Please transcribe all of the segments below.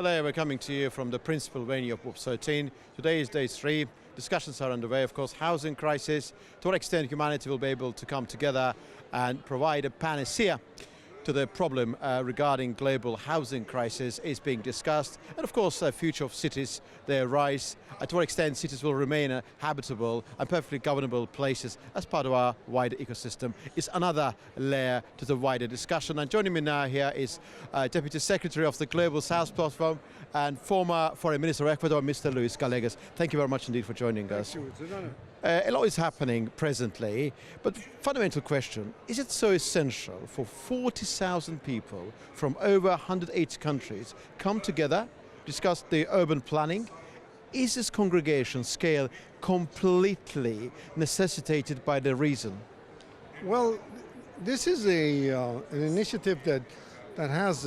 there, we're coming to you from the principal venue of WUF13. Today is day 3. Discussions are underway, of course, housing crisis, to what extent humanity will be able to come together and provide a panacea to the problem regarding global housing crisis is being discussed. And of course, the future of cities, their rise, to what extent cities will remain habitable and perfectly governable places as part of our wider ecosystem is another layer to the wider discussion. And joining me now here is Deputy Secretary of the Global South Platform and former Foreign Minister of Ecuador, Mr. Luis Gallegos. Thank you very much indeed for joining us. Thank you, it's an honor. A lot is happening presently, but fundamental question, is it so essential for 40,000 people from over 180 countries come together, discuss the urban planning? Is this congregation scale completely necessitated by the reason? Well, this is an initiative that has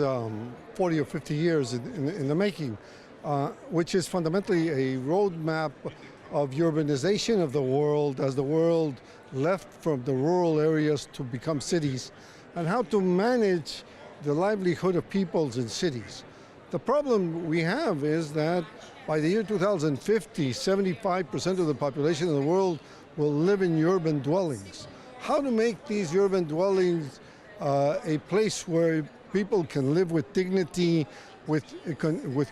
40 or 50 years in the making, which is fundamentally a roadmap of urbanization of the world as the world left from the rural areas to become cities, and how to manage the livelihood of peoples in cities. The problem we have is that by the year 2050, 75% of the population of the world will live in urban dwellings. How to make these urban dwellings a place where people can live with dignity, with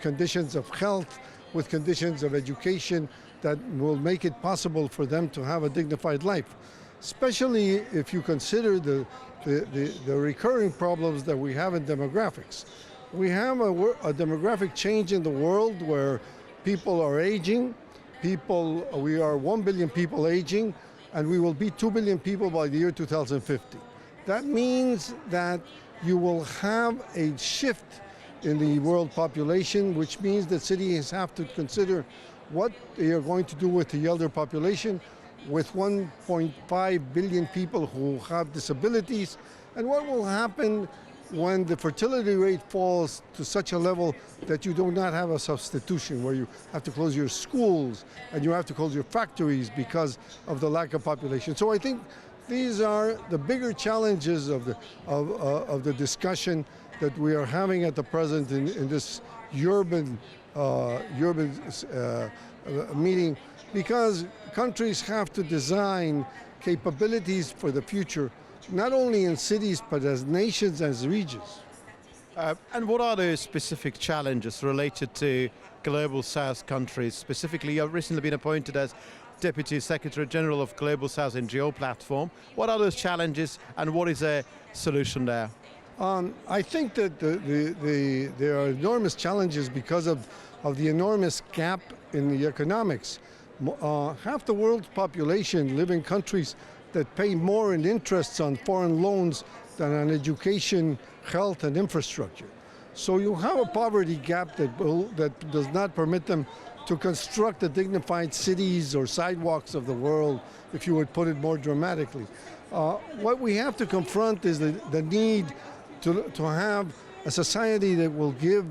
conditions of health, with conditions of education, that will make it possible for them to have a dignified life, especially if you consider the recurring problems that we have in demographics. We have a demographic change in the world where people are aging. We are 1 billion people aging, and we will be 2 billion people by the year 2050. That means that you will have a shift in the world population, which means that cities have to consider what they are going to do with the elder population, with 1.5 billion people who have disabilities, and what will happen when the fertility rate falls to such a level that you do not have a substitution, where you have to close your schools and you have to close your factories because of the lack of population. So I think these are the bigger challenges of the discussion that we are having at the present in this urban meeting, because countries have to design capabilities for the future, not only in cities, but as nations, as regions. And what are the specific challenges related to Global South countries? Specifically, you've recently been appointed as Deputy Secretary General of Global South NGO Platform. What are those challenges and what is a solution there? I think that there are enormous challenges because of the enormous gap in the economics. Half the world's population live in countries that pay more in interests on foreign loans than on education, health, and infrastructure. So you have a poverty gap that does not permit them to construct the dignified cities or sidewalks of the world, if you would put it more dramatically. What we have to confront is the need to have a society that will give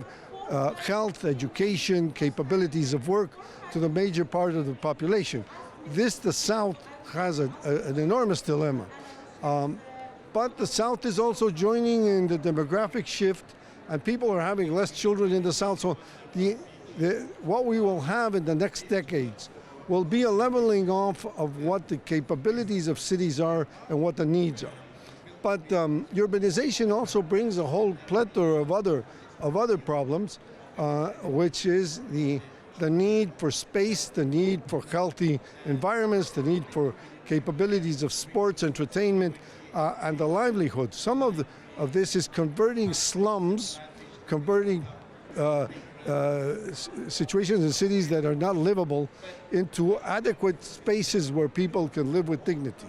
health, education, capabilities of work to the major part of the population. The South has an enormous dilemma. But the South is also joining in the demographic shift, and people are having less children in the South. So what we will have in the next decades will be a leveling off of what the capabilities of cities are and what the needs are. But urbanization also brings a whole plethora of other problems, which is the need for space, the need for healthy environments, the need for capabilities of sports, entertainment, and the livelihood. Some of this is converting slums, converting situations in cities that are not livable into adequate spaces where people can live with dignity.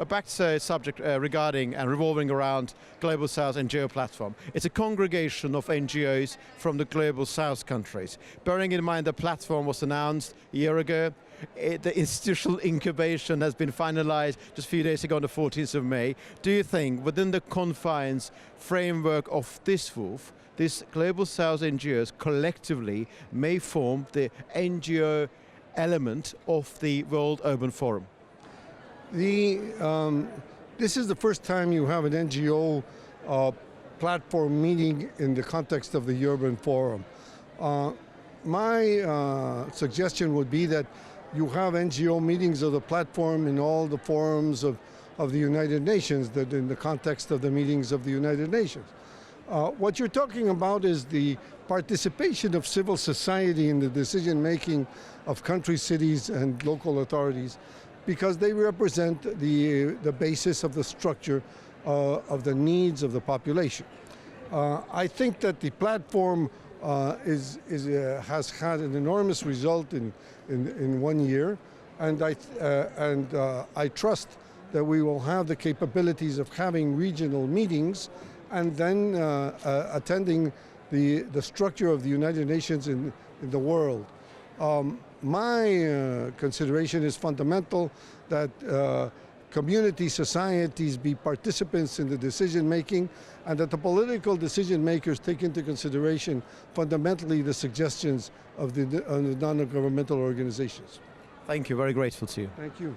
Back to a subject regarding and revolving around Global South NGO Platform. It's a congregation of NGOs from the Global South countries. Bearing in mind the platform was announced a year ago, the institutional incubation has been finalized just a few days ago on the 14th of May. Do you think within the confines, framework of this WUF, this Global South NGOs collectively may form the NGO element of the World Urban Forum? This is the first time you have an NGO platform meeting in the context of the Urban Forum. My suggestion would be that you have NGO meetings of the platform in all the forums of the United Nations, that in the context of the meetings of the United Nations. What you're talking about is the participation of civil society in the decision-making of countries, cities, and local authorities, because they represent the basis of the structure of the needs of the population. I think that the platform has had an enormous result in 1 year, and I trust that we will have the capabilities of having regional meetings and then attending the structure of the United Nations in the world. My consideration is fundamental that community societies be participants in the decision making, and that the political decision makers take into consideration fundamentally the suggestions of the non-governmental organizations. Thank you, very grateful to you. Thank you.